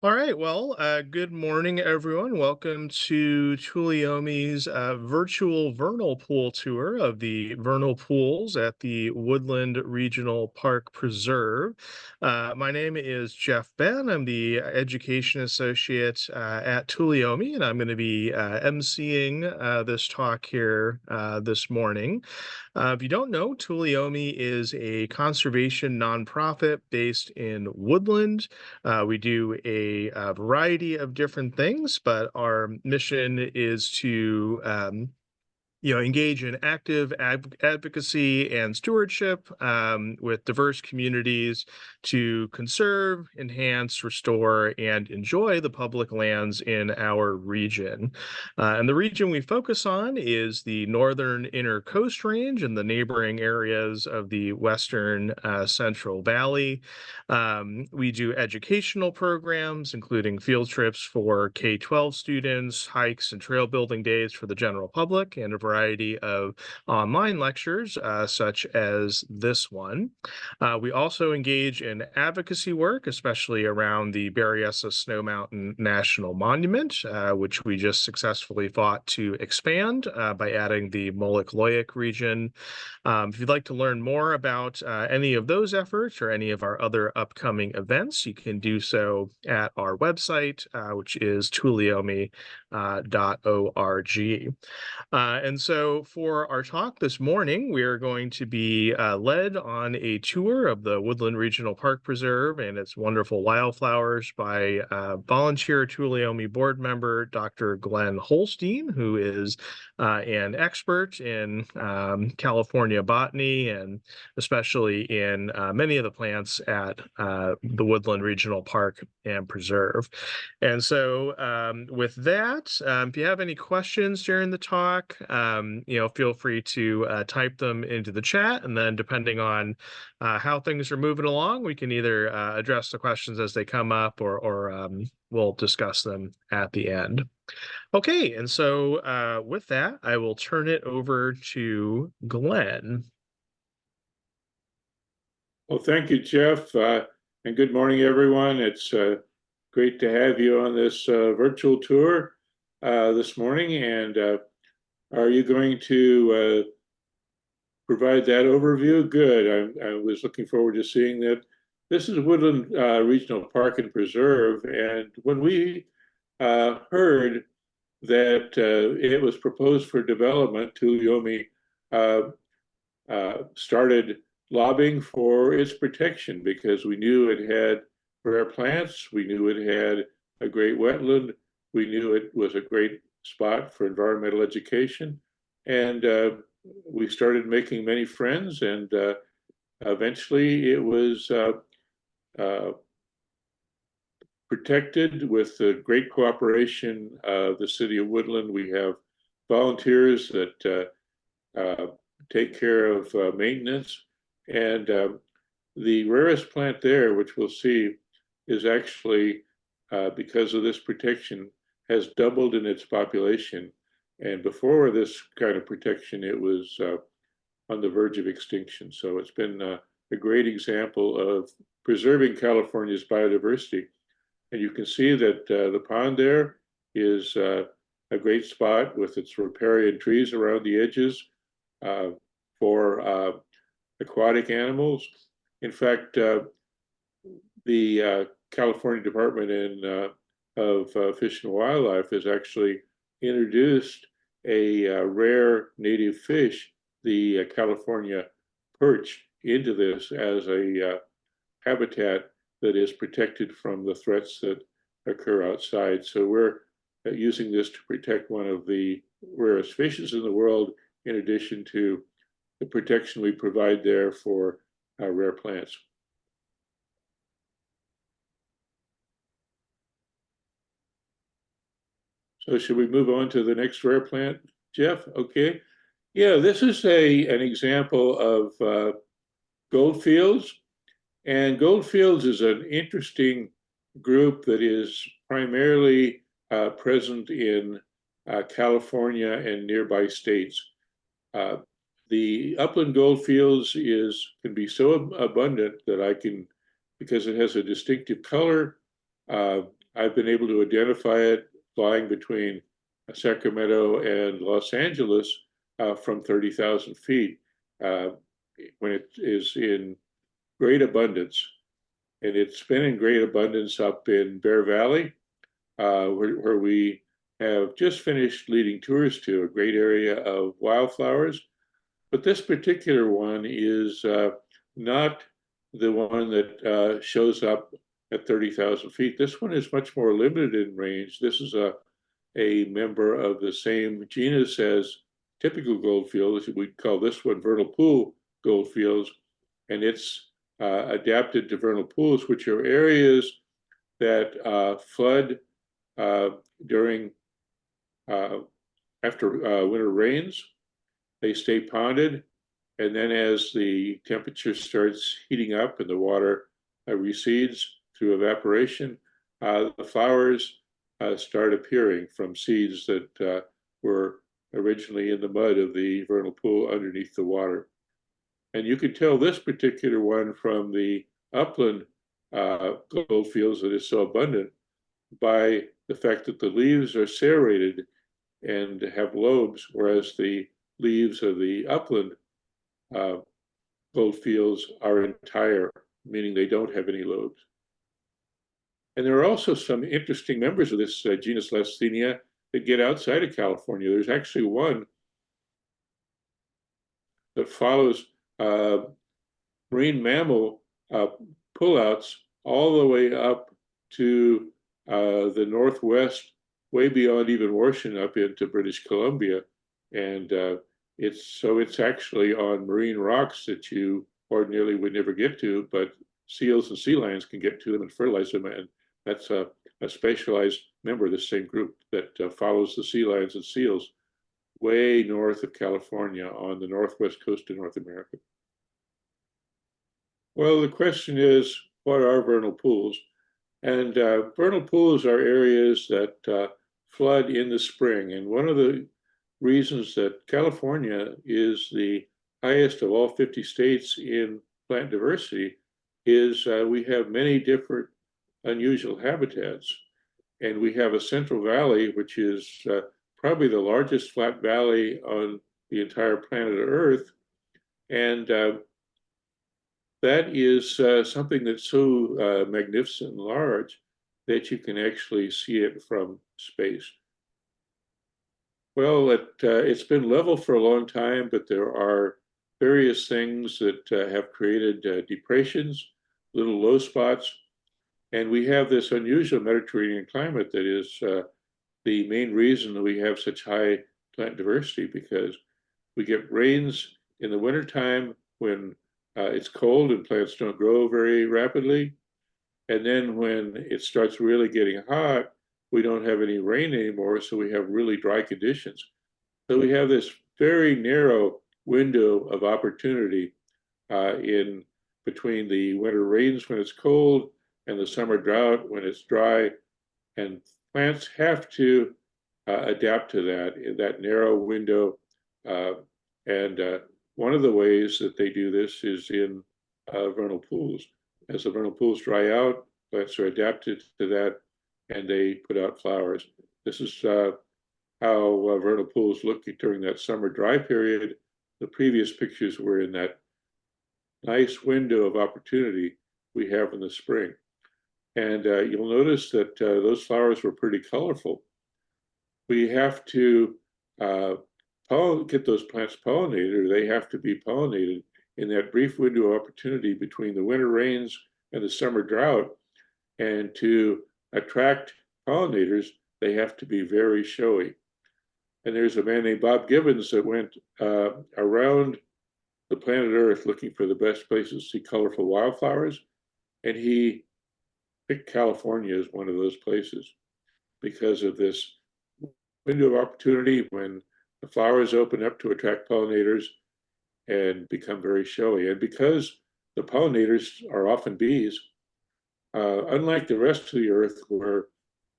All right. Well, good morning, everyone. Welcome to Tuleyome's virtual vernal pool tour of the vernal pools at the Woodland Regional Park Preserve. My name is Jeff Ben. I'm the Education Associate at Tuleyome, and I'm going to be emceeing this talk here this morning. If you don't know, Tuleyome is a conservation nonprofit based in Woodland. We do a variety of different things, but our mission is to engage in active advocacy and stewardship with diverse communities to conserve, enhance, restore, and enjoy the public lands in our region. And the region we focus on is the northern inner coast range and the neighboring areas of the western Central Valley. We do educational programs, including field trips for K-12 students, hikes and trail building days for the general public, and a variety of online lectures, such as this one. We also engage in advocacy work, especially around the Berryessa Snow Mountain National Monument, which we just successfully fought to expand by adding the Moloch-Loyic region. If you'd like to learn more about any of those efforts or any of our other upcoming events, you can do so at our website, which is tuleyome.org. And so for our talk this morning, we are going to be led on a tour of the Woodland Regional Park Preserve and its wonderful wildflowers by volunteer Tuleyome board member, Dr. Glen Holstein, who is an expert in California botany and especially in many of the plants at the Woodland Regional Park and Preserve. And so with that, if you have any questions during the talk, feel free to type them into the chat, and then depending on how things are moving along, we can either address the questions as they come up or we'll discuss them at the end. Okay, and so with that, I will turn it over to Glenn. Well, thank you, Jeff, and good morning, everyone. It's great to have you on this virtual tour this morning. And are you going to provide that overview? Good. I was looking forward to seeing that. This is Woodland Regional Park and Preserve, and when we heard that it was proposed for development, Tuleyome started lobbying for its protection because we knew it had rare plants, we knew it had a great wetland, we knew it was a great spot for environmental education, and we started making many friends, and eventually it was protected with the great cooperation of the city of Woodland. We have volunteers that take care of maintenance, and the rarest plant there, which we'll see, is actually, because of this protection, has doubled in its population. And before this kind of protection, it was on the verge of extinction. So it's been a great example of preserving California's biodiversity. And you can see that the pond there is a great spot with its riparian trees around the edges for aquatic animals. In fact, the California Department of Fish and Wildlife has actually introduced a rare native fish, the California perch, into this as a habitat that is protected from the threats that occur outside. So we're using this to protect one of the rarest fishes in the world, in addition to the protection we provide there for rare plants. So should we move on to the next rare plant, Jeff? Okay. Yeah, this is an example of goldfields. And goldfields is an interesting group that is primarily present in California and nearby states. The upland goldfields can be so abundant that because it has a distinctive color, I've been able to identify it flying between Sacramento and Los Angeles from 30,000 feet when it is in great abundance. And it's been in great abundance up in Bear Valley, where we have just finished leading tours to a great area of wildflowers. But this particular one is not the one that shows up at 30,000 feet. This one is much more limited in range. This is a member of the same genus as typical goldfields. We'd call this one vernal pool goldfields, and it's adapted to vernal pools, which are areas that flood during after winter rains. They stay ponded, and then as the temperature starts heating up and the water recedes through evaporation, the flowers start appearing from seeds that were originally in the mud of the vernal pool underneath the water. And you can tell this particular one from the upland goldfields that is so abundant by the fact that the leaves are serrated and have lobes, whereas the leaves of the upland goldfields are entire, meaning they don't have any lobes. And there are also some interesting members of this genus Lasthenia that get outside of California. There's actually one that follows marine mammal pullouts all the way up to the northwest, way beyond even Washington, up into British Columbia. And it's actually on marine rocks that you ordinarily would never get to, but seals and sea lions can get to them and fertilize them. And that's a specialized member of the same group that follows the sea lions and seals way north of California on the northwest coast of North America. Well, the question is, what are vernal pools? And vernal pools are areas that flood in the spring. And one of the reasons that California is the highest of all 50 states in plant diversity is we have many different unusual habitats. And we have a central valley, which is probably the largest flat valley on the entire planet Earth. And that is something that's so magnificent and large that you can actually see it from space. Well, it's been level for a long time, but there are various things that have created depressions, little low spots, and we have this unusual Mediterranean climate that is the main reason that we have such high plant diversity, because we get rains in the wintertime when it's cold and plants don't grow very rapidly. And then when it starts really getting hot, we don't have any rain anymore, so we have really dry conditions. So we have this very narrow window of opportunity in between the winter rains when it's cold and the summer drought when it's dry. And plants have to adapt to that in that narrow window. And one of the ways that they do this is in vernal pools. As the vernal pools dry out, plants are adapted to that and they put out flowers. This is how vernal pools look during that summer dry period. The previous pictures were in that nice window of opportunity we have in the spring. And you'll notice that those flowers were pretty colorful. We have to get those plants pollinated, or they have to be pollinated in that brief window of opportunity between the winter rains and the summer drought. And to attract pollinators, they have to be very showy. And there's a man named Bob Gibbons that went around the planet Earth looking for the best places to see colorful wildflowers. And he picked California as one of those places because of this window of opportunity when the flowers open up to attract pollinators and become very showy. And because the pollinators are often bees, unlike the rest of the earth where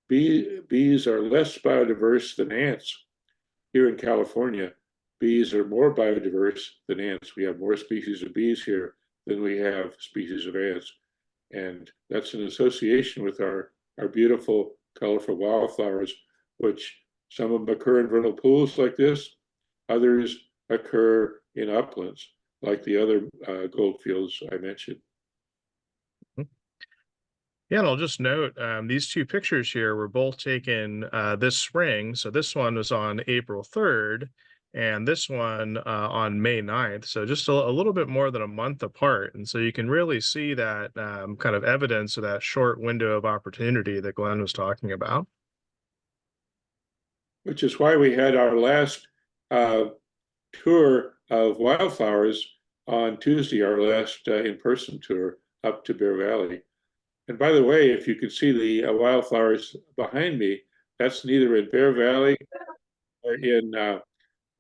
bees are less biodiverse than ants, here in California, bees are more biodiverse than ants. We have more species of bees here than we have species of ants. And that's in association with our are beautiful, colorful wildflowers, which some of them occur in vernal pools like this, others occur in uplands, like the other gold fields I mentioned. Yeah, and I'll just note these two pictures here were both taken this spring. So this one was on April 3rd, and this one on May 9th. So just a little bit more than a month apart. And so you can really see that kind of evidence of that short window of opportunity that Glenn was talking about. Which is why we had our last uh, tour of wildflowers on Tuesday, our last in-person tour up to Bear Valley. And by the way, if you can see the wildflowers behind me, that's neither in Bear Valley or in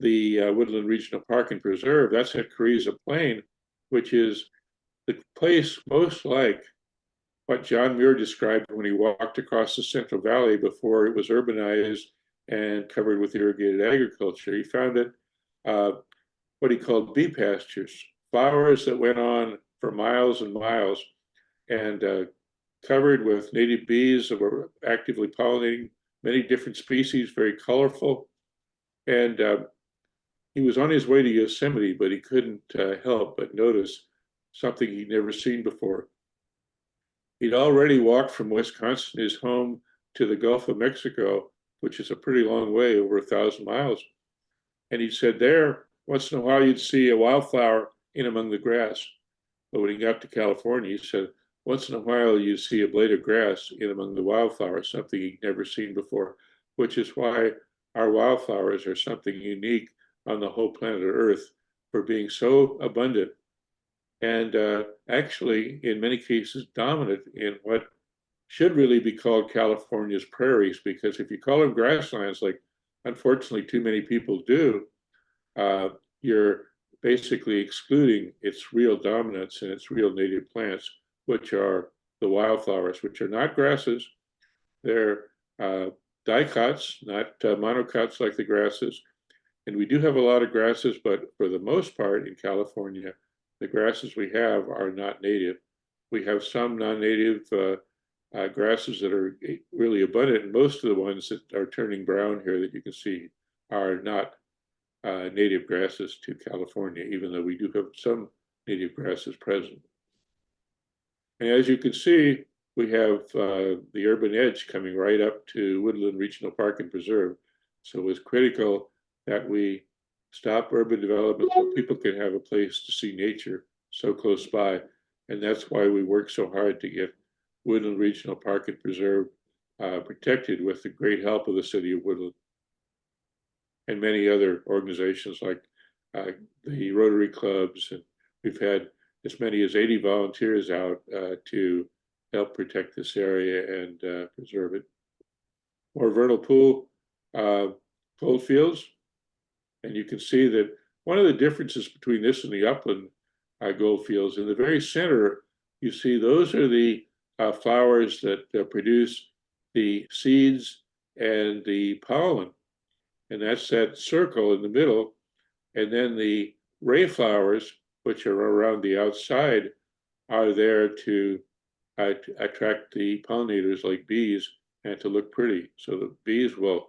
the Woodland Regional Park and Preserve. That's at Carrizo Plain, which is the place most like what John Muir described when he walked across the Central Valley before it was urbanized and covered with irrigated agriculture. He found it what he called bee pastures, flowers that went on for miles and miles and covered with native bees that were actively pollinating many different species, very colorful. And he was on his way to Yosemite, but he couldn't help but notice something he'd never seen before. He'd already walked from Wisconsin, his home, to the Gulf of Mexico, which is a pretty long way, over 1,000 miles. And he said there, once in a while, you'd see a wildflower in among the grass. But when he got to California, he said, once in a while, you see a blade of grass in among the wildflowers, something he'd never seen before, which is why our wildflowers are something unique on the whole planet Earth for being so abundant and actually, in many cases, dominant in what should really be called California's prairies, because if you call them grasslands, like unfortunately too many people do, you're basically excluding its real dominance and its real native plants, which are the wildflowers, which are not grasses. They're dicots, not monocots like the grasses. And we do have a lot of grasses, but for the most part in California, the grasses we have are not native. We have some non-native grasses that are really abundant, and most of the ones that are turning brown here that you can see are not native grasses to California, even though we do have some native grasses present. And as you can see, we have the urban edge coming right up to Woodland Regional Park and Preserve. So it was critical that we stop urban development so people can have a place to see nature so close by. And that's why we work so hard to get Woodland Regional Park and Preserve protected with the great help of the city of Woodland and many other organizations like the Rotary clubs. And we've had as many as 80 volunteers out to help protect this area and preserve it. More vernal pool gold fields. And you can see that one of the differences between this and the upland gold fields, in the very center, you see those are the flowers that produce the seeds and the pollen. And that's that circle in the middle. And then the ray flowers, which are around the outside, are there to attract the pollinators like bees and to look pretty. So the bees will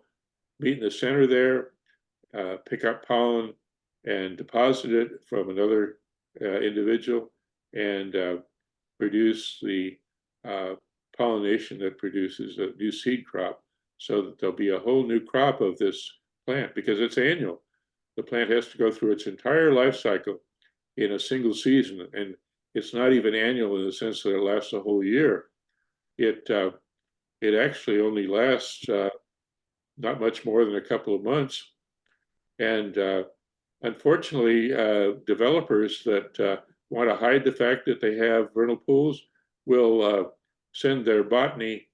meet in the center there, pick up pollen and deposit it from another individual and produce the pollination that produces a new seed crop, so that there'll be a whole new crop of this plant because it's annual. The plant has to go through its entire life cycle in a single season, and it's not even annual in the sense that it lasts a whole year. It actually only lasts not much more than a couple of months, and unfortunately, developers that want to hide the fact that they have vernal pools will send their botany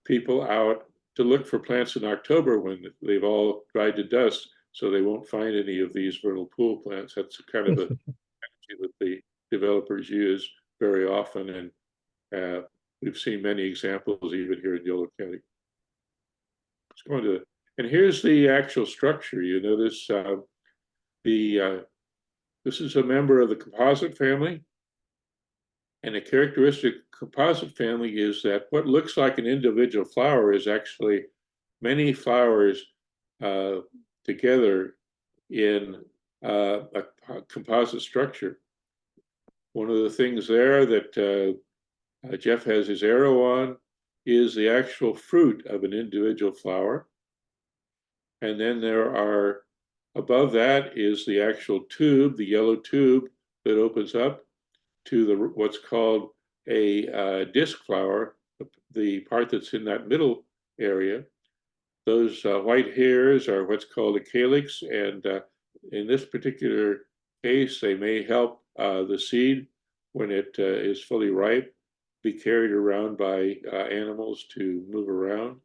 people out to look for plants in October when they've all dried to dust, so they won't find any of these vernal pool plants. That's kind of a strategy that the developers use very often, and we've seen many examples even here in Yolo County. Let's go into, and here's the actual structure. You notice this is a member of the composite family. And a characteristic composite family is that what looks like an individual flower is actually many flowers together in a composite structure. One of the things there that Jeff has his arrow on is the actual fruit of an individual flower. And then there are, above that is the actual tube, the yellow tube that opens up to the what's called a disc flower, the part that's in that middle area. Those white hairs are what's called a calyx, and in this particular case, they may help the seed when it is fully ripe be carried around by animals to move around.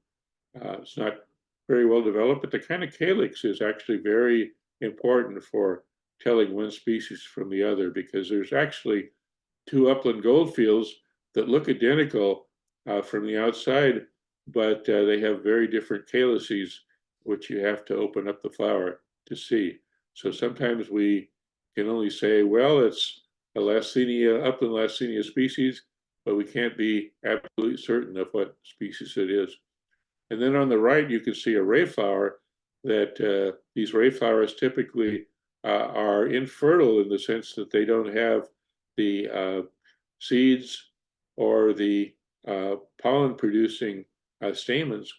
It's not very well developed, but the kind of calyx is actually very important for telling one species from the other, because there's actually two upland goldfields that look identical from the outside, but they have very different calyces, which you have to open up the flower to see. So sometimes we can only say, well, it's a Lacenia, upland Lacenia species, but we can't be absolutely certain of what species it is. And then on the right, you can see a ray flower that these ray flowers typically are infertile in the sense that they don't have the seeds or the pollen producing stamens.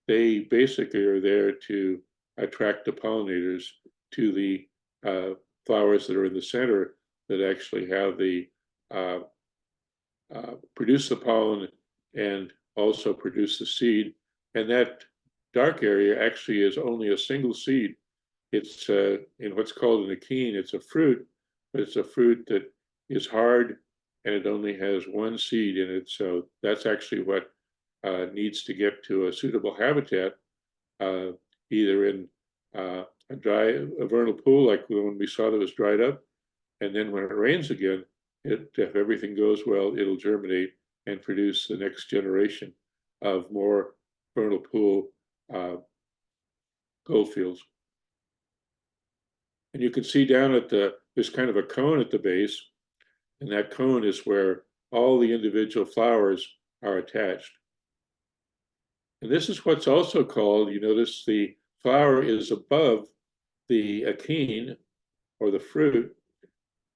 They basically are there to attract the pollinators to the flowers that are in the center that actually have the produce the pollen and also produce the seed. And that dark area actually is only a single seed. It's in what's called an achene. It's a fruit, but it's a fruit that is hard and it only has one seed in it. So that's actually what needs to get to a suitable habitat, either in a vernal pool like the one we saw that was dried up, and then when it rains again, if everything goes well, it'll germinate and produce the next generation of more vernal pool goldfields. And you can see down at there's kind of a cone at the base, and that cone is where all the individual flowers are attached. And this is what's also called, you notice the flower is above the achene, or the fruit,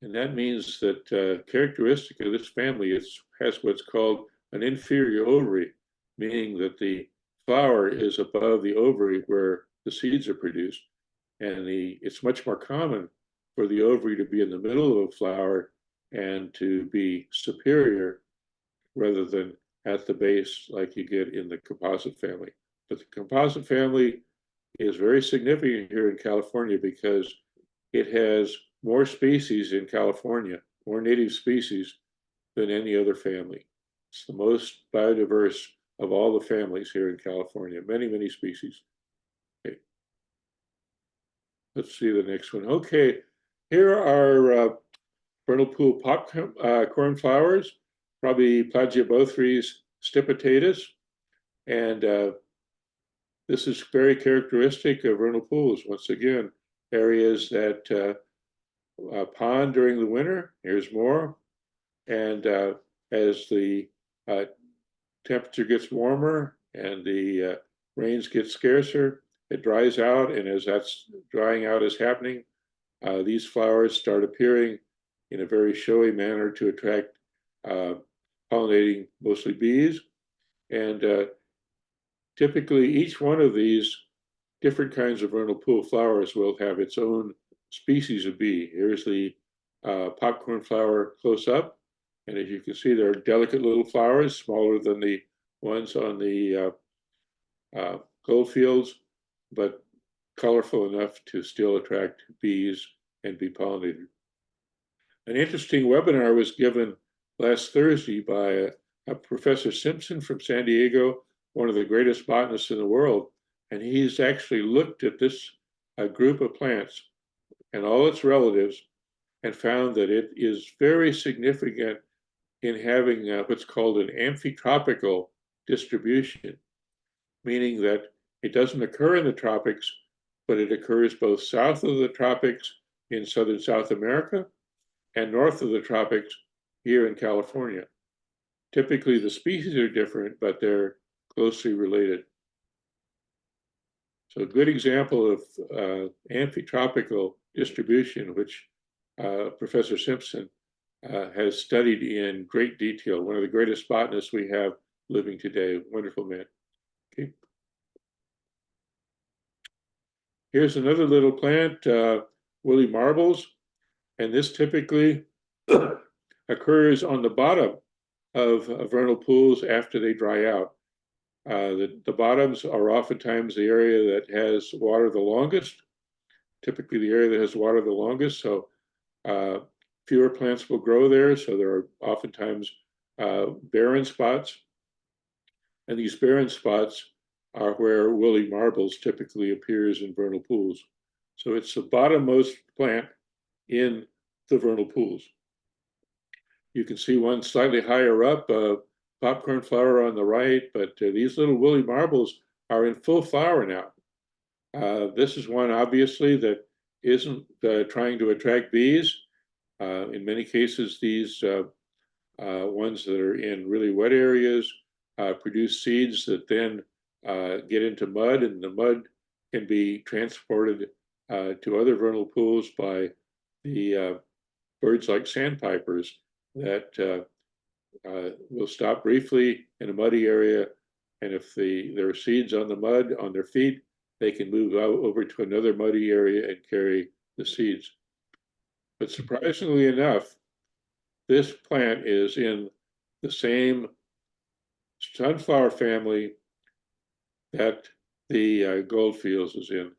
and that means that characteristic of this family has what's called an inferior ovary, meaning that the flower is above the ovary where the seeds are produced. And it's much more common for the ovary to be in the middle of a flower and to be superior rather than at the base like you get in the composite family. But the composite family is very significant here in California because it has more species in California, more native species than any other family. It's the most biodiverse of all the families here in California, many, many species. Okay. Let's see the next one. Okay, here are vernal pool popcorn flowers, probably Plagiabothries stipitatus, and this is very characteristic of vernal pools. Once again, areas that pond during the winter. Here's more, and as the temperature gets warmer and the rains get scarcer, it dries out, and as that's drying out is happening, these flowers start appearing in a very showy manner to attract pollinating mostly bees. And typically each one of these different kinds of vernal pool flowers will have its own species of bee. Here's the popcorn flower close up, and as you can see, they're delicate little flowers, smaller than the ones on the goldfields, but colorful enough to still attract bees and be pollinated. An interesting webinar was given last Thursday by Professor Simpson from San Diego, one of the greatest botanists in the world, and he's actually looked at this group of plants and all its relatives and found that it is very significant in having what's called an amphitropical distribution, meaning that it doesn't occur in the tropics, but it occurs both south of the tropics in southern South America and north of the tropics here in California. Typically, the species are different, but they're closely related. So a good example of amphitropical distribution, which Professor Simpson has studied in great detail, one of the greatest botanists we have living today. Wonderful man. Okay. Here's another little plant, woolly marbles, and this typically occurs on the bottom of vernal pools after they dry out. The bottoms are oftentimes the area that has water the longest, typically the area that has water the longest. So fewer plants will grow there. So there are oftentimes barren spots. And these barren spots are where woolly marbles typically appears in vernal pools. So it's the bottommost plant in the vernal pools. You can see one slightly higher up, popcorn flower on the right, but these little woolly marbles are in full flower now. This is one, obviously, that isn't trying to attract bees. In many cases, these ones that are in really wet areas produce seeds that then get into mud, and the mud can be transported to other vernal pools by the birds like sandpipers that will stop briefly in a muddy area, and if there are seeds on the mud on their feet, they can move out over to another muddy area and carry the seeds. But surprisingly enough, this plant is in the same sunflower family that the goldfields is in.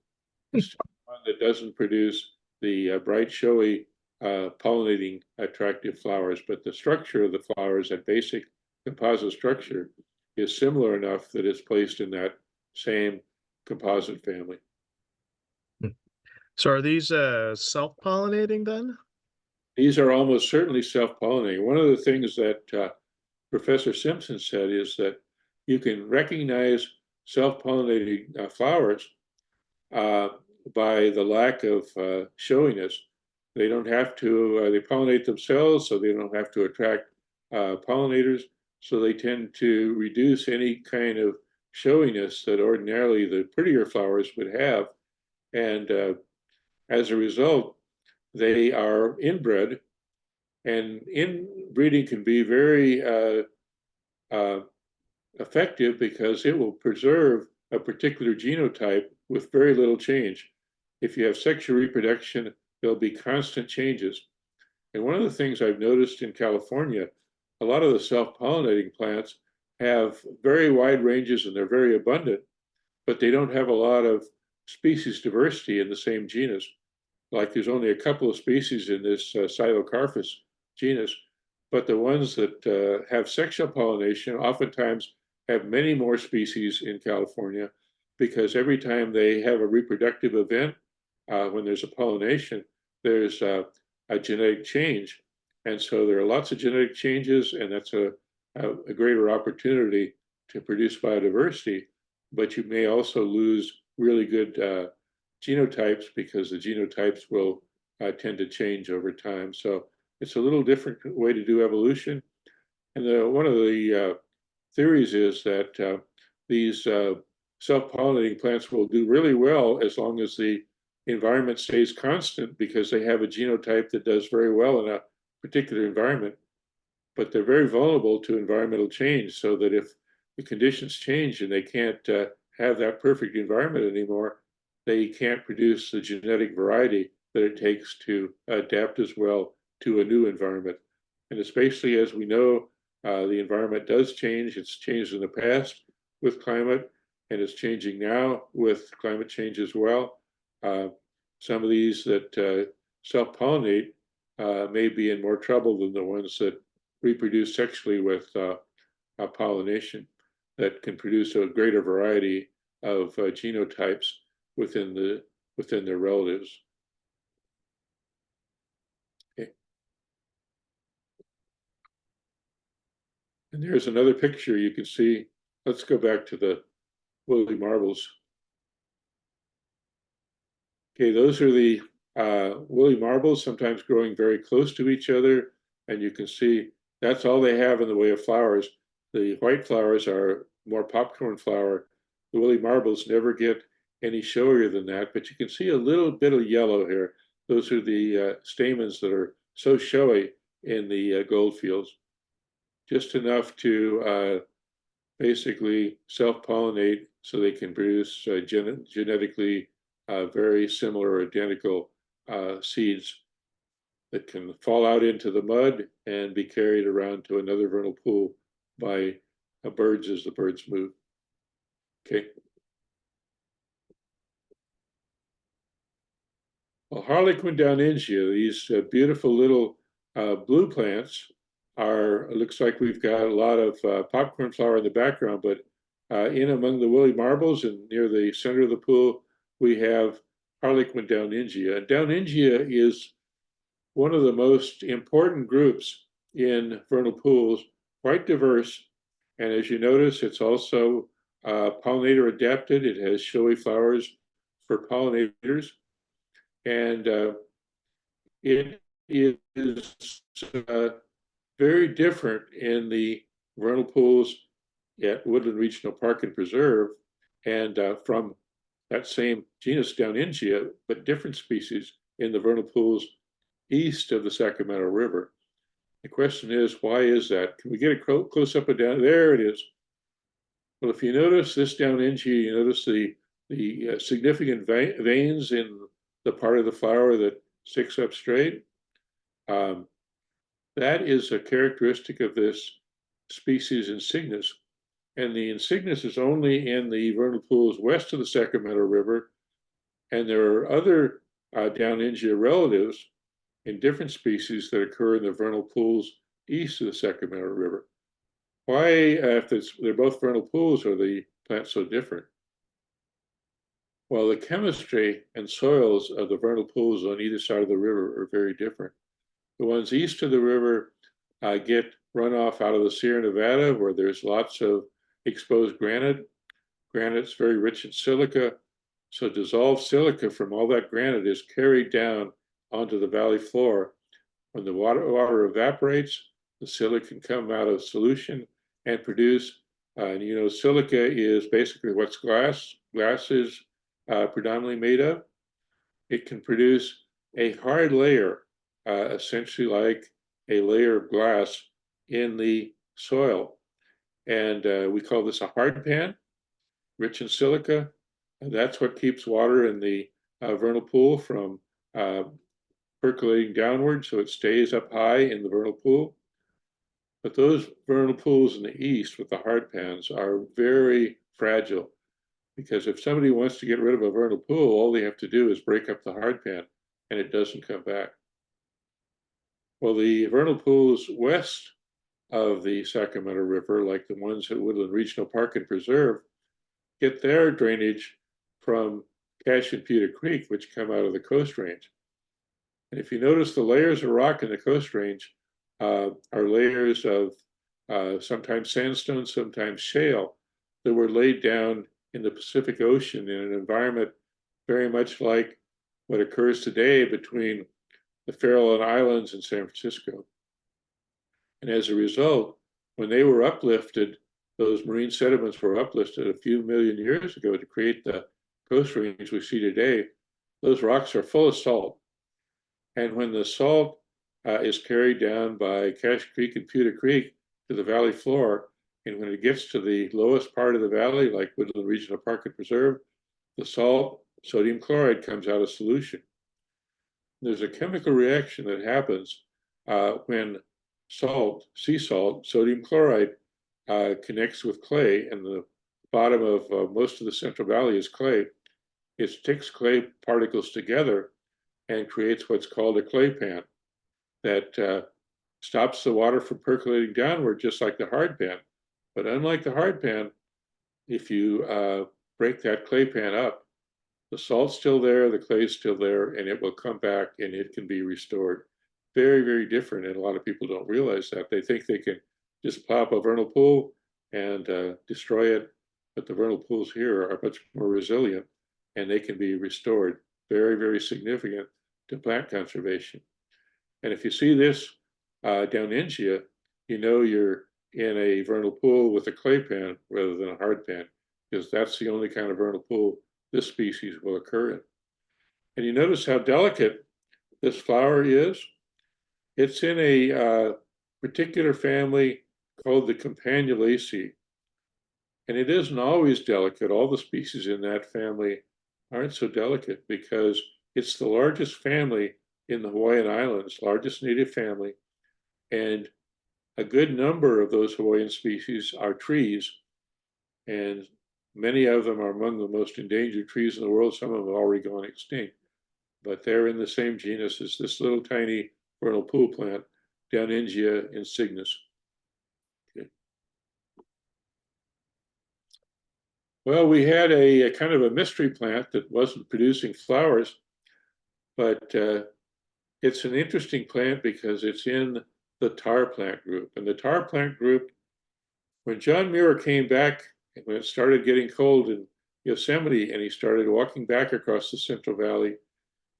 It's one that doesn't produce the bright, showy, pollinating attractive flowers, but the structure of the flowers, that basic composite structure, is similar enough that it's placed in that same composite family. So are these self-pollinating then? These are almost certainly self-pollinating. One of the things that Professor Simpson said is that you can recognize self-pollinating flowers by the lack of showiness. They don't have to, they pollinate themselves, so they don't have to attract pollinators. So they tend to reduce any kind of showiness that ordinarily the prettier flowers would have. And as a result, they are inbred, and inbreeding can be very effective because it will preserve a particular genotype with very little change. If you have sexual reproduction, there'll be constant changes. And one of the things I've noticed in California, a lot of the self-pollinating plants have very wide ranges and they're very abundant, but they don't have a lot of species diversity in the same genus. Like there's only a couple of species in this Psilocarpus genus, but the ones that have sexual pollination oftentimes have many more species in California, because every time they have a reproductive event, when there's a pollination, there's a genetic change. And so there are lots of genetic changes, and that's a greater opportunity to produce biodiversity. But you may also lose really good genotypes, because the genotypes will tend to change over time. So it's a little different way to do evolution. And one of the theories is that these self-pollinating plants will do really well as long as the environment stays constant, because they have a genotype that does very well in a particular environment. But they're very vulnerable to environmental change, so that if the conditions change and they can't have that perfect environment anymore, they can't produce the genetic variety that it takes to adapt as well to a new environment. And especially as we know, the environment does change. It's changed in the past with climate, and it's changing now with climate change as well. Some of these that self-pollinate may be in more trouble than the ones that reproduce sexually with pollination, that can produce a greater variety of genotypes within their relatives. Okay. And there's another picture you can see. Let's go back to the woolly marbles. Okay, those are the woolly marbles, sometimes growing very close to each other. And you can see That's all they have in the way of flowers. The white flowers are more popcorn flower. The woolly marbles never get any showier than that, but you can see a little bit of yellow here. Those are the stamens that are so showy in the gold fields, just enough to basically self-pollinate so they can produce genetically very similar or identical seeds that can fall out into the mud and be carried around to another vernal pool by birds as the birds move. Okay. Well, Harlequin downingia, these beautiful little blue plants are, it looks like we've got a lot of popcorn flower in the background, but in among the woolly marbles and near the center of the pool, we have Harlequin downingia. And downingia is one of the most important groups in vernal pools, quite diverse. And as you notice, it's also pollinator adapted. It has showy flowers for pollinators. And it is very different in the vernal pools at Woodland Regional Park and Preserve and from that same genus Downingia, but different species in the vernal pools east of the Sacramento River. The question is, why is that? Can we get a close up of down? There it is. Well, if you notice this Downingia, you notice the significant veins in the part of the flower that sticks up straight. That is a characteristic of this species Insignis. And the Insignis is only in the vernal pools west of the Sacramento River. And there are other Downingia relatives in different species that occur in the vernal pools east of the Sacramento River. Why, if they're both vernal pools, are the plants so different? Well, the chemistry and soils of the vernal pools on either side of the river are very different. The ones east of the river get runoff out of the Sierra Nevada, where there's lots of exposed granite. Granite's very rich in silica. So dissolved silica from all that granite is carried down onto the valley floor. When the water evaporates, the silica can come out of solution and produce, and you know, silica is basically what's glass is predominantly made of. It can produce a hard layer, essentially like a layer of glass in the soil. And we call this a hard pan, rich in silica. And that's what keeps water in the vernal pool from percolating downward, so it stays up high in the vernal pool. But those vernal pools in the east with the hard pans are very fragile, because if somebody wants to get rid of a vernal pool, all they have to do is break up the hard pan and it doesn't come back. Well, the vernal pools west of the Sacramento River, like the ones at Woodland Regional Park and Preserve, get their drainage from Cache and Pewter Creek, which come out of the Coast Range. And if you notice, the layers of rock in the Coast Range are layers of sometimes sandstone, sometimes shale, that were laid down in the Pacific Ocean in an environment very much like what occurs today between the Farallon Islands and San Francisco. And as a result, when they were uplifted, those marine sediments were uplifted a few million years ago to create the Coast Range we see today. Those rocks are full of salt. And when the salt is carried down by Cache Creek and Pewter Creek to the valley floor, and when it gets to the lowest part of the valley, like Woodland Regional Park and Preserve, the salt, sodium chloride, comes out of solution. There's a chemical reaction that happens when salt, sea salt, sodium chloride, connects with clay, and the bottom of most of the Central Valley is clay. It sticks clay particles together and creates what's called a clay pan that stops the water from percolating downward, just like the hard pan. But unlike the hard pan, if you break that clay pan up, the salt's still there, the clay's still there, and it will come back and it can be restored. Very, very different, and a lot of people don't realize that. They think they can just plow up a vernal pool and destroy it, but the vernal pools here are much more resilient, and they can be restored. Very, very significant to plant conservation. And if you see this Downingia, you know you're in a vernal pool with a clay pan rather than a hard pan, because that's the only kind of vernal pool this species will occur in. And you notice how delicate this flower is. It's in a particular family called the Campanulaceae. And it isn't always delicate. All the species in that family aren't so delicate because it's the largest family in the Hawaiian Islands, largest native family. And a good number of those Hawaiian species are trees. And many of them are among the most endangered trees in the world. Some of them have already gone extinct. But they're in the same genus as this little tiny vernal pool plant, Downengia insignis. Okay. Well, we had a kind of a mystery plant that wasn't producing flowers, but it's an interesting plant because it's in the tar plant group. And the tar plant group, when John Muir came back, when it started getting cold in Yosemite and he started walking back across the Central Valley,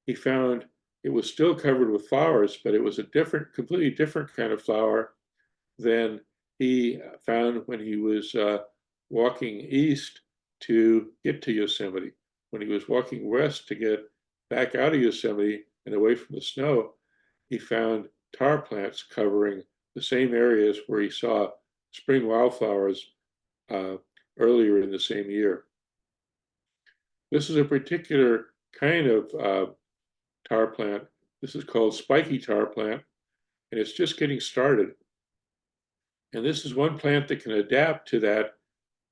he found it was still covered with flowers, but it was a different, completely different kind of flower than he found when he was walking east to get to Yosemite. When he was walking west to get back out of Yosemite and away from the snow, he found tar plants covering the same areas where he saw spring wildflowers earlier in the same year. This is a particular kind of tar plant. This is called spiky tar plant, and it's just getting started. And this is one plant that can adapt to that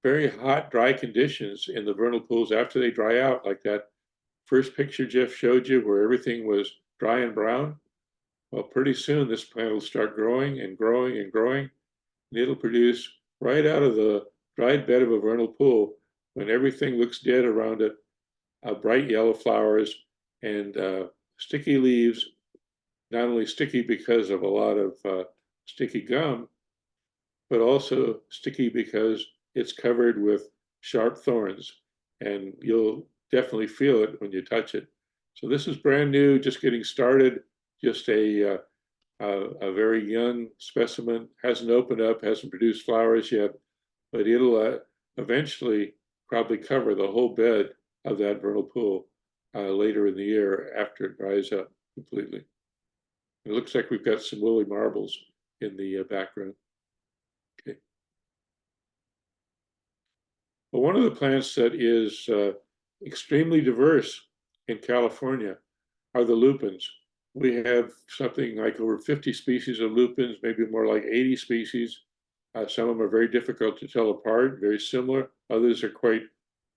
very hot, dry conditions in the vernal pools after they dry out, like that first picture Jeff showed you where everything was dry and brown. Well, pretty soon this plant will start growing and growing and growing, and it'll produce right out of the dried bed of a vernal pool, when everything looks dead around it, bright yellow flowers and sticky leaves, not only sticky because of a lot of sticky gum, but also sticky because it's covered with sharp thorns, and you'll definitely feel it when you touch it. So this is brand new, just getting started, just a very young specimen, hasn't opened up, hasn't produced flowers yet, but it'll eventually probably cover the whole bed of that vernal pool later in the year after it dries up completely. It looks like we've got some woolly marbles in the background. Okay. Well, one of the plants that is extremely diverse in California are the lupins. We have something like over 50 species of lupins, maybe more like 80 species. Some of them are very difficult to tell apart, very similar. Others are quite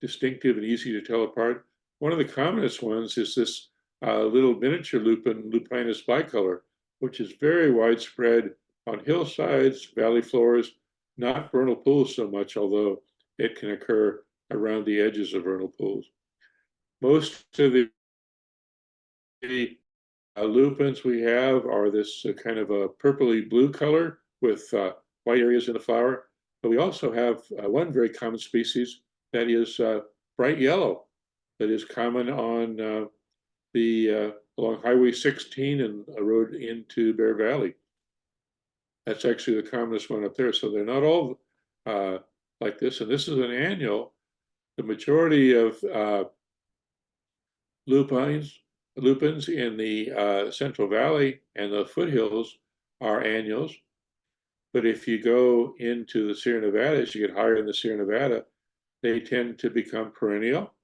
distinctive and easy to tell apart. One of the commonest ones is this little miniature lupin, Lupinus bicolor, which is very widespread on hillsides, valley floors, not vernal pools so much, although it can occur around the edges of vernal pools. Most of the lupins we have are this kind of a purpley blue color with white areas in the flower. But we also have one very common species that is bright yellow, that is common on along Highway 16 and a road into Bear Valley. That's actually the commonest one up there. So they're not all like this. And this is an annual. The majority of lupins in the Central Valley and the foothills are annuals. But if you go into the Sierra Nevada, as you get higher in the Sierra Nevada, they tend to become perennial,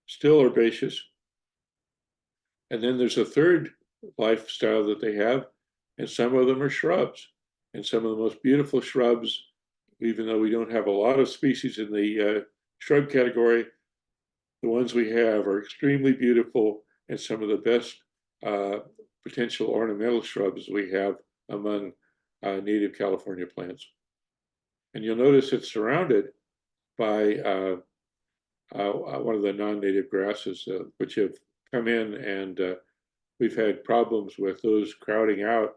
still herbaceous. And then there's a third lifestyle that they have, and some of them are shrubs. And some of the most beautiful shrubs, even though we don't have a lot of species in the shrub category, the ones we have are extremely beautiful and some of the best potential ornamental shrubs we have among native California plants. And you'll notice it's surrounded by one of the non-native grasses, which have come in, and we've had problems with those crowding out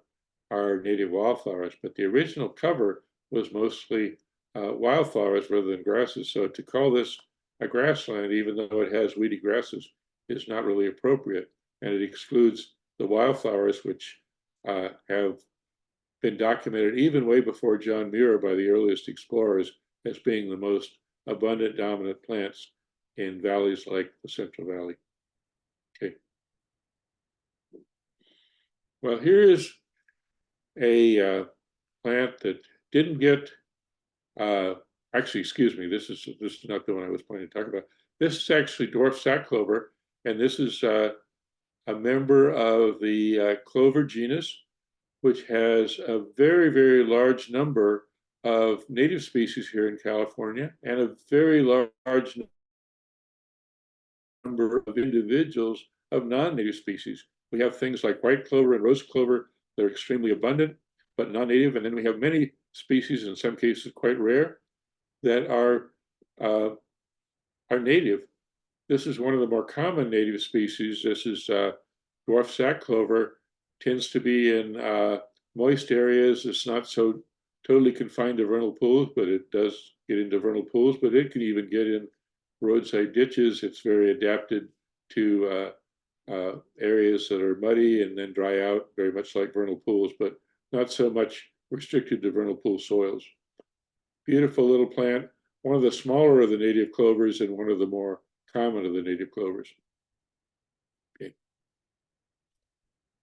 our native wildflowers. But the original cover was mostly wildflowers rather than grasses. So to call this a grassland, even though it has weedy grasses, is not really appropriate. And it excludes the wildflowers, which have been documented even way before John Muir by the earliest explorers as being the most abundant dominant plants in valleys like the Central Valley. Okay. Well, here is a plant that didn't get, actually, excuse me, this is not the one I was planning to talk about. This is actually dwarf sack clover, and this is a member of the clover genus, which has a very, very large number of native species here in California and a very large number of individuals of non-native species. We have things like white clover and rose clover that are extremely abundant, but non-native. And then we have many species, in some cases quite rare, that are native. This is one of the more common native species. This is dwarf sack clover, tends to be in moist areas. It's not so totally confined to vernal pools, but it does get into vernal pools, but it can even get in roadside ditches. It's very adapted to areas that are muddy and then dry out, very much like vernal pools, but not so much restricted to vernal pool soils. Beautiful little plant, one of the smaller of the native clovers and one of the more common of the native clovers. Okay.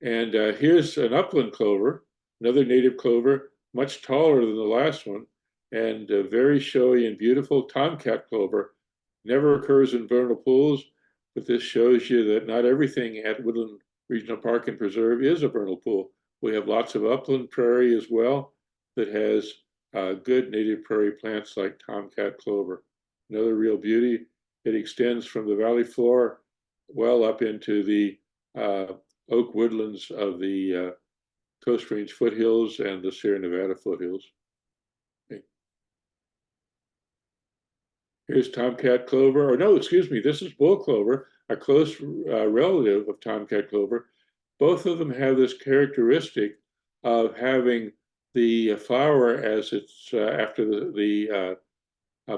And here's an upland clover, another native clover, much taller than the last one, and very showy and beautiful. Tomcat clover never occurs in vernal pools, but this shows you that not everything at Woodland Regional Park and Preserve is a vernal pool. We have lots of upland prairie as well that has good native prairie plants like tomcat clover. Another real beauty. It extends from the valley floor well up into the oak woodlands of the Coast Range foothills and the Sierra Nevada foothills. Okay. Here's tomcat clover, or no, excuse me, this is bull clover, a close relative of tomcat clover. Both of them have this characteristic of having the flower as it's after the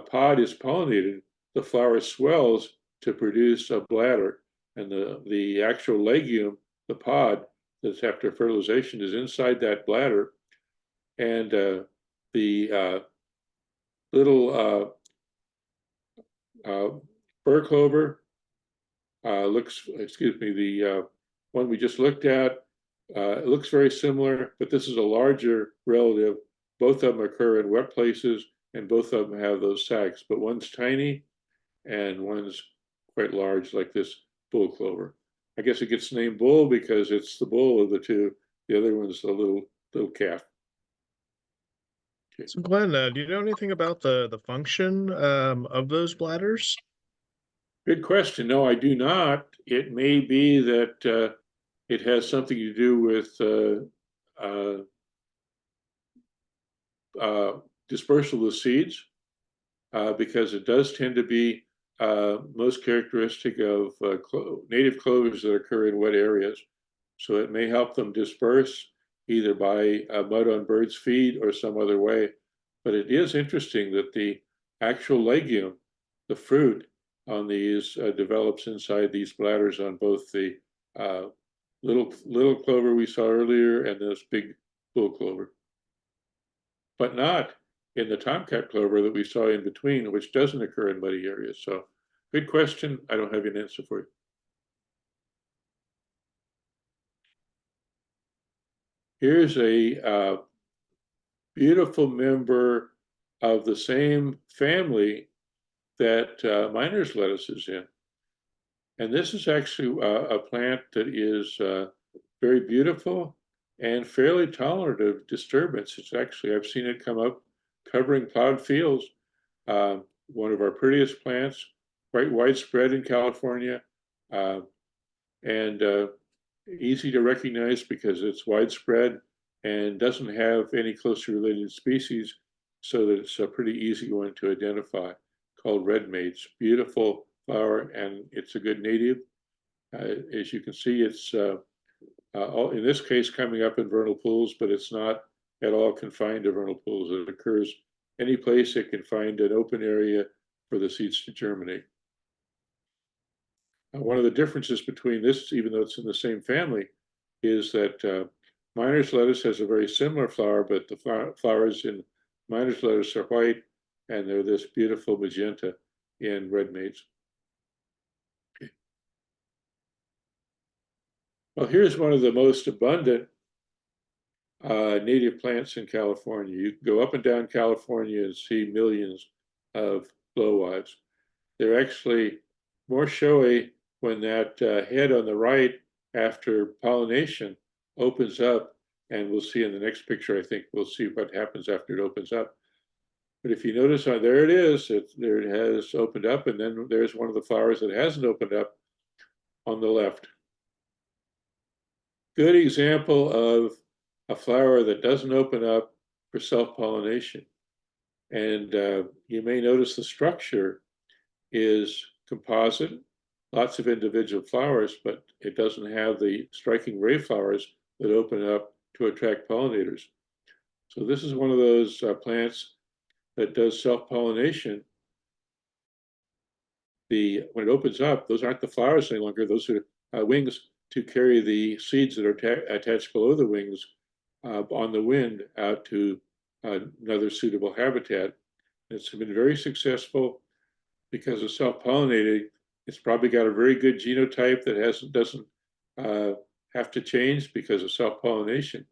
pod is pollinated, the flower swells to produce a bladder, and the actual legume, the pod that's after fertilization, is inside that bladder, and the little fir clover looks, excuse me, the one we just looked at, it looks very similar, but this is a larger relative. Both of them occur in wet places, and both of them have those sacs, but one's tiny and one's quite large, like this bull clover. I guess it gets named bull because it's the bull of the two. The other one's the little calf. So Glenn, do you know anything about the function of those bladders? Good question. No, I do not. It may be that it has something to do with dispersal of seeds, because it does tend to be most characteristic of native clovers that occur in wet areas. So it may help them disperse either by mud on birds' feed or some other way. But it is interesting that the actual legume, the fruit on these, develops inside these bladders on both the little clover we saw earlier and this big bull clover, but not in the tomcat clover that we saw in between, which doesn't occur in muddy areas. So good question. I don't have an answer for you. Here's a beautiful member of the same family that miner's lettuce is in. And this is actually a plant that is very beautiful and fairly tolerant of disturbance. It's actually, I've seen it come up covering plowed fields. One of our prettiest plants, quite widespread in California, and easy to recognize because it's widespread and doesn't have any closely related species, so that it's a pretty easy one to identify, called red mates. Beautiful flower, and it's a good native. As you can see, it's in this case coming up in vernal pools, but it's not at all confined to vernal pools. It occurs any place it can find an open area for the seeds to germinate. One of the differences between this, even though it's in the same family, is that Miner's lettuce has a very similar flower, but the flowers in miner's lettuce are white, and they're this beautiful magenta in red maize. Okay. Well, here's one of the most abundant native plants in California. You can go up and down California and see millions of blowwives. They're actually more showy when that head on the right after pollination opens up, and we'll see in the next picture, I think we'll see what happens after it opens up. But if you notice, there it is, there it has opened up, and then there's one of the flowers that hasn't opened up on the left. Good example of a flower that doesn't open up for self-pollination. And you may notice the structure is composite, lots of individual flowers, but it doesn't have the striking ray flowers that open up to attract pollinators. So this is one of those plants that does self-pollination. When it opens up, those aren't the flowers any longer, those are wings to carry the seeds that are attached below the wings on the wind out to another suitable habitat. It's been very successful because of self-pollinating. It's probably got a very good genotype that doesn't have to change because of self-pollination,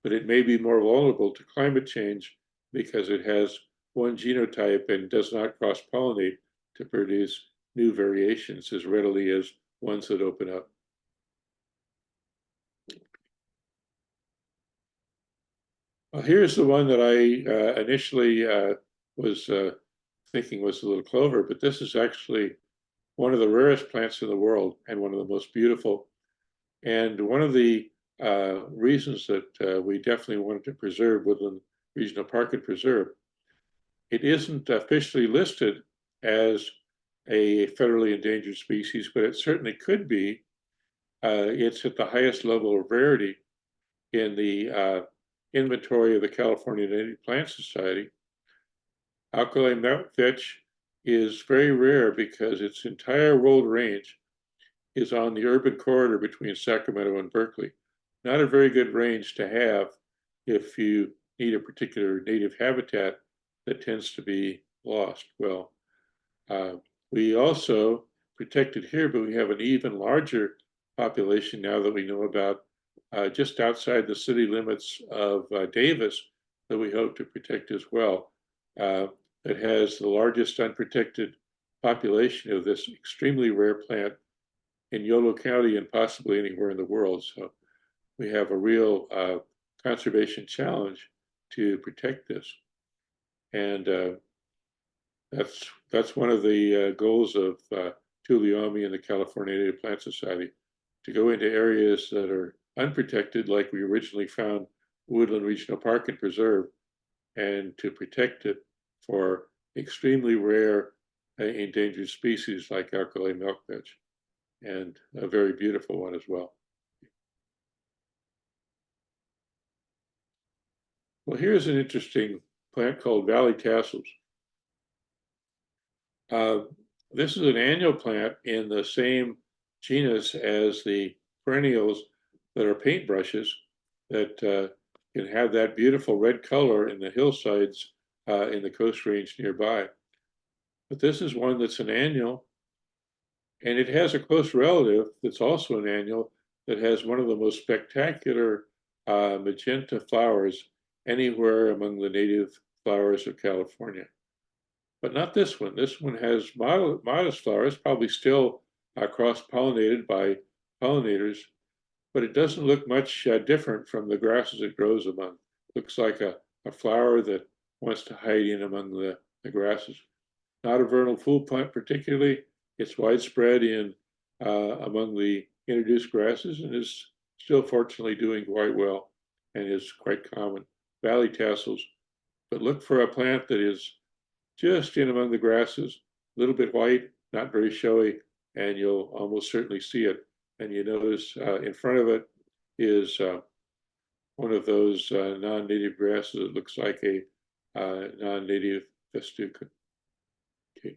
but it may be more vulnerable to climate change because it has one genotype and does not cross-pollinate to produce new variations as readily as ones that open up. Well, here's the one that I initially was thinking was the little clover, but this is actually one of the rarest plants in the world and one of the most beautiful. And one of the reasons that we definitely wanted to preserve Woodland Regional Park and Preserve, it isn't officially listed as a federally endangered species, but it certainly could be. It's at the highest level of rarity in the inventory of the California Native Plant Society. Alkali milkfetch is very rare because its entire world range is on the urban corridor between Sacramento and Berkeley. Not a very good range to have if you need a particular native habitat that tends to be lost. Well, we also protected here, but we have an even larger population now that we know about just outside the city limits of Davis that we hope to protect as well. It has the largest unprotected population of this extremely rare plant in Yolo County and possibly anywhere in the world. So we have a real conservation challenge to protect this. And that's one of the goals of Tuleyome and the California Native Plant Society, to go into areas that are unprotected, like we originally found Woodland Regional Park and Preserve, and to protect it for extremely rare endangered species like alkali milkfetch, and a very beautiful one as well. Well, here's an interesting plant called valley tassels. This is an annual plant in the same genus as the perennials that are paintbrushes that can have that beautiful red color in the hillsides in the Coast Range nearby. But this is one that's an annual, and it has a close relative that's also an annual that has one of the most spectacular magenta flowers anywhere among the native flowers of California. But not this one. This one has modest flowers, probably still cross-pollinated by pollinators, but it doesn't look much different from the grasses it grows among. Looks like a flower that wants to hide in among the grasses. Not a vernal fool plant particularly. It's widespread in among the introduced grasses and is still fortunately doing quite well and is quite common. Valley tassels. But look for a plant that is just in among the grasses, a little bit white, not very showy, and you'll almost certainly see it. And you notice in front of it is one of those non-native grasses that looks like a non-native festuca. Okay.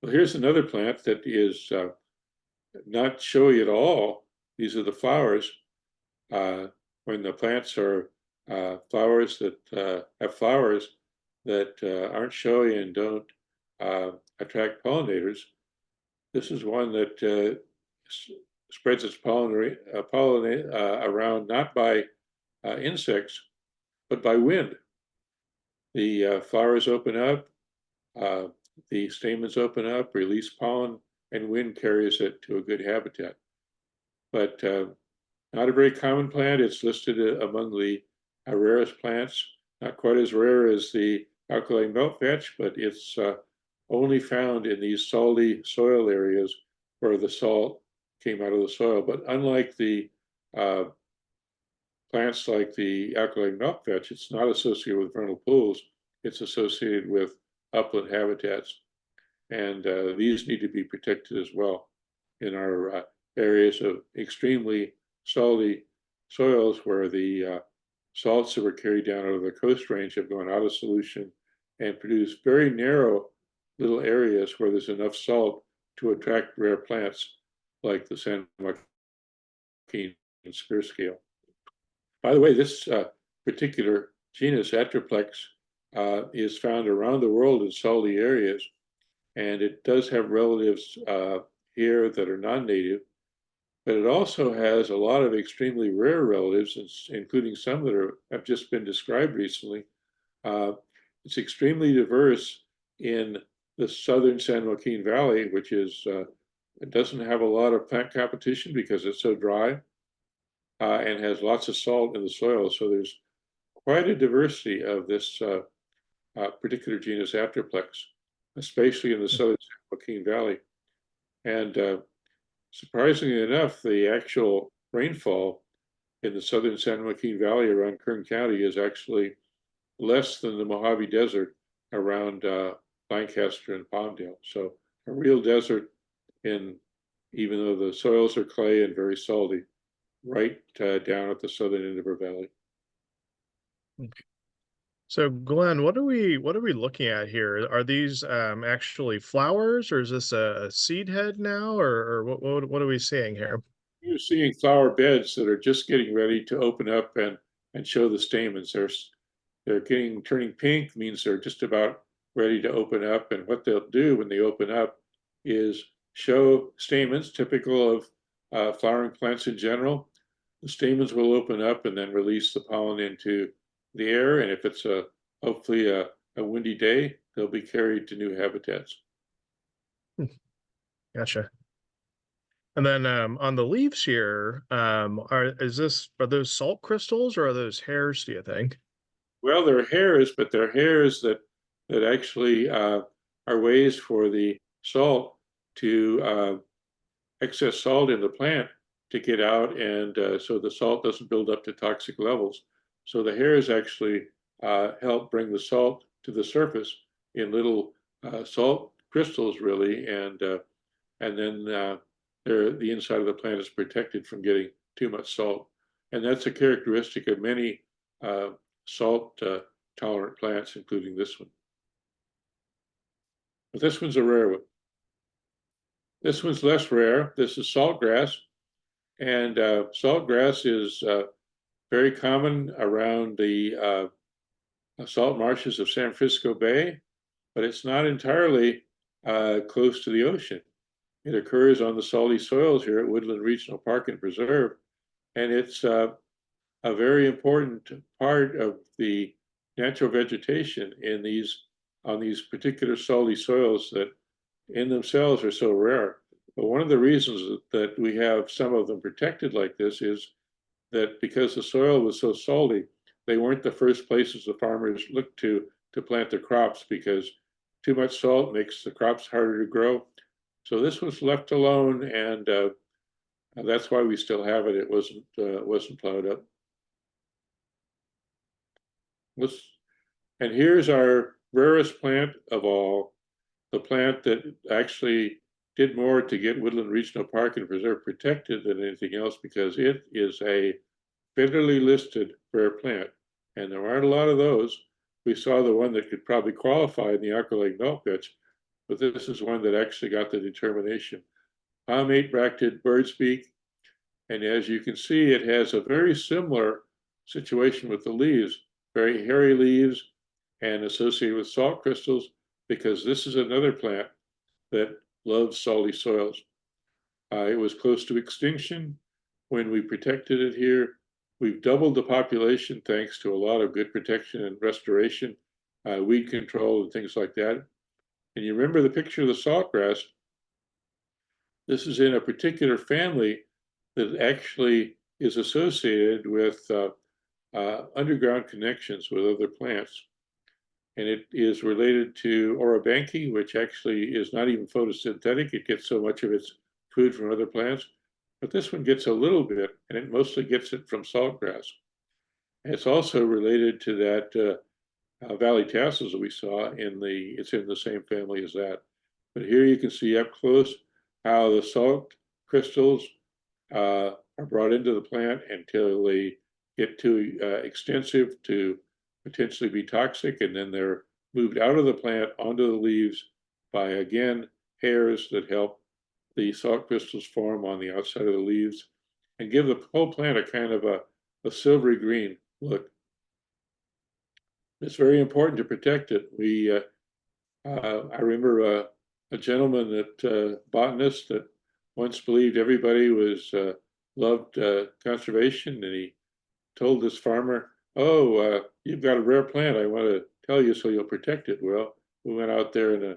Well, here's another plant that is not showy at all. These are the flowers. When the plants are flowers that have flowers that aren't showy and don't attract pollinators. This is one that spreads its pollen around not by insects, but by wind. The flowers open up, the stamens open up, release pollen, and wind carries it to a good habitat. But not a very common plant. It's listed among the rarest plants. Not quite as rare as the alkali milkvetch, but it's only found in these salty soil areas where the salt came out of the soil. But unlike the plants like the alkali milkvetch, it's not associated with vernal pools. It's associated with upland habitats. And these need to be protected as well in our areas of extremely salty soils where the salts that were carried down out of the coast range have gone out of solution and produce very narrow little areas where there's enough salt to attract rare plants like the San Joaquin spear scale. By the way, this particular genus, Atriplex, is found around the world in salty areas, and it does have relatives here that are non-native, but it also has a lot of extremely rare relatives, including some that have just been described recently. It's extremely diverse in the southern San Joaquin Valley, which is it doesn't have a lot of plant competition because it's so dry and has lots of salt in the soil. So there's quite a diversity of this particular genus Atriplex, especially in the southern San Joaquin Valley. And surprisingly enough, the actual rainfall in the southern San Joaquin Valley around Kern County is actually less than the Mojave Desert around Lancaster and Palmdale. So a real desert even though the soils are clay and very salty, right down at the southern end of our valley. So Glenn, what are we looking at here? Are these actually flowers, or is this a seed head now, or what are we seeing here? You're seeing flower beds that are just getting ready to open up and show the stamens. They're turning pink, means they're just about ready to open up. And what they'll do when they open up is show stamens, typical of flowering plants in general. The stamens will open up and then release the pollen into the air. And if it's hopefully a windy day, they'll be carried to new habitats. Gotcha. And then on the leaves here, are those salt crystals or are those hairs, do you think? Well, they're hairs, but they're hairs that actually are ways for the salt to excess salt in the plant to get out, and so the salt doesn't build up to toxic levels. So the hairs actually help bring the salt to the surface in little salt crystals, really, and then the inside of the plant is protected from getting too much salt. And that's a characteristic of many salt tolerant plants, including this one. But this one's a rare one. This one's less rare. This is saltgrass. And saltgrass is very common around the salt marshes of San Francisco Bay, but it's not entirely close to the ocean. It occurs on the salty soils here at Woodland Regional Park and Preserve, and it's a very important part of the natural vegetation on these particular salty soils that in themselves are so rare. But one of the reasons that we have some of them protected like this is that because the soil was so salty, they weren't the first places the farmers looked to plant their crops, because too much salt makes the crops harder to grow. So this was left alone, and that's why we still have it. It wasn't plowed up. And here's our rarest plant of all, the plant that actually did more to get Woodland Regional Park and Preserve protected than anything else, because it is a federally listed rare plant, and there aren't a lot of those. We saw the one that could probably qualify in the alkali milkvetch, but this is one that actually got the determination. palmate-bracted bird's-beak. And as you can see, it has a very similar situation with the leaves, very hairy leaves and associated with salt crystals, because this is another plant that loves salty soils. It was close to extinction when we protected it here. We've doubled the population thanks to a lot of good protection and restoration, weed control and things like that. And you remember the picture of the saltgrass? This is in a particular family that actually is associated with underground connections with other plants. And it is related to Orobanche, which actually is not even photosynthetic. It gets so much of its food from other plants. But this one gets a little bit, and it mostly gets it from saltgrass. And it's also related to that valley tassels that we saw it's in the same family as that. But here you can see up close how the salt crystals are brought into the plant until they get too extensive to potentially be toxic, and then they're moved out of the plant onto the leaves by, again, hairs that help the salt crystals form on the outside of the leaves and give the whole plant a kind of a silvery green look. It's very important to protect it. I remember a gentleman that botanist that once believed everybody loved conservation, and he told this farmer, "Oh, you've got a rare plant. I want to tell you so you'll protect it." Well, we went out there in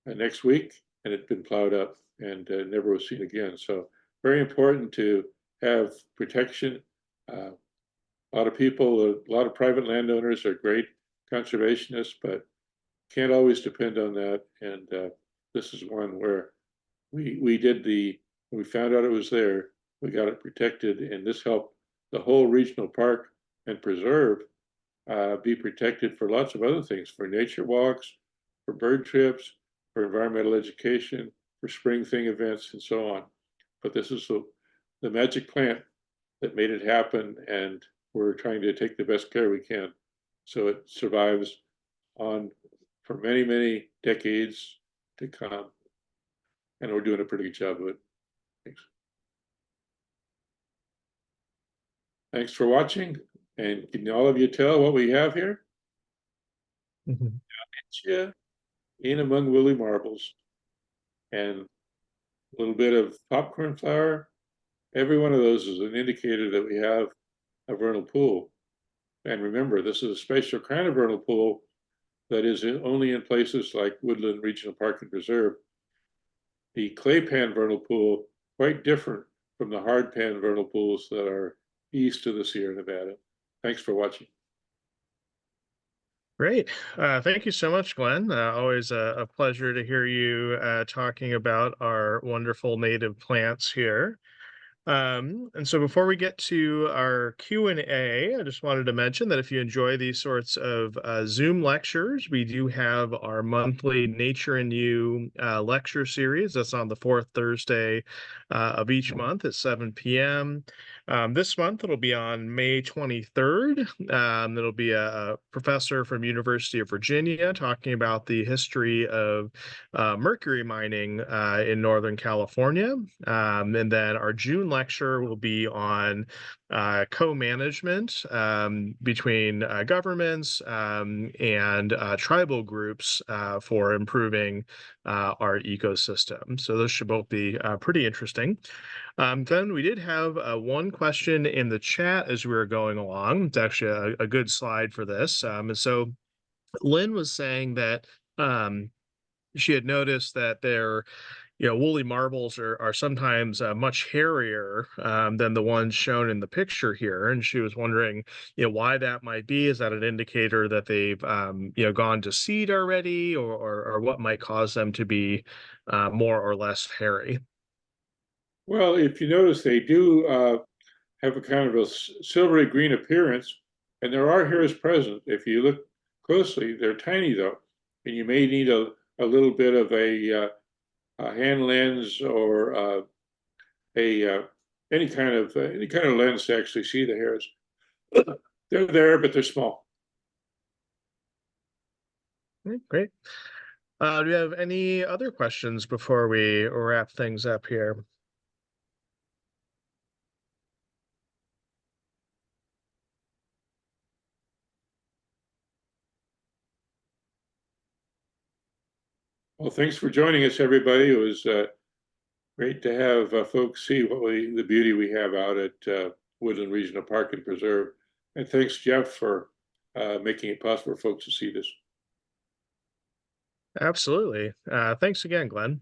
a next week, and it'd been plowed up and never was seen again. So very important to have protection. A lot of people, a lot of private landowners are great conservationists, but can't always depend on that. And this is one where we found out it was there, we got it protected, and this helped the whole regional park and preserve be protected for lots of other things, for nature walks, for bird trips, for environmental education, for spring thing events, and so on. But this is the magic plant that made it happen, and we're trying to take the best care we can so it survives on for many, many decades to come. And we're doing a pretty good job of it. Thanks. Thanks for watching. And can all of you tell what we have here? Mm-hmm. In among woolly marbles and a little bit of popcorn flower. Every one of those is an indicator that we have a vernal pool. And remember, this is a special kind of vernal pool that is only in places like Woodland Regional Park and Preserve. The clay pan vernal pool, quite different from the hard pan vernal pools that are east of the Sierra Nevada. Thanks for watching. Great. Thank you so much, Glenn. Always a pleasure to hear you talking about our wonderful native plants here. And so before we get to our Q&A, I just wanted to mention that if you enjoy these sorts of Zoom lectures, we do have our monthly Nature and You lecture series. That's on the fourth Thursday of each month at 7 p.m. This month, it'll be on May 23rd. It'll be a professor from University of Virginia talking about the history of mercury mining in Northern California. And then our June lecture will be on co-management between governments and tribal groups for improving our ecosystem. So those should both be pretty interesting. Then we did have one question in the chat as we were going along. It's actually a good slide for this. And so Lynn was saying that she had noticed that their woolly marbles are sometimes much hairier than the ones shown in the picture here, and she was wondering, why that might be. Is that an indicator that they've, gone to seed already, or what might cause them to be more or less hairy? Well, if you notice, they do have a kind of a silvery green appearance, and there are hairs present. If you look closely, they're tiny though, and you may need a little bit of a hand lens or any kind of lens to actually see the hairs. They're there, but they're small. Great. Do you have any other questions before we wrap things up here? Well, thanks for joining us, everybody. It was great to have folks see the beauty we have out at Woodland Regional Park and Preserve. And thanks, Jeff, for making it possible for folks to see this. Absolutely. Thanks again, Glenn.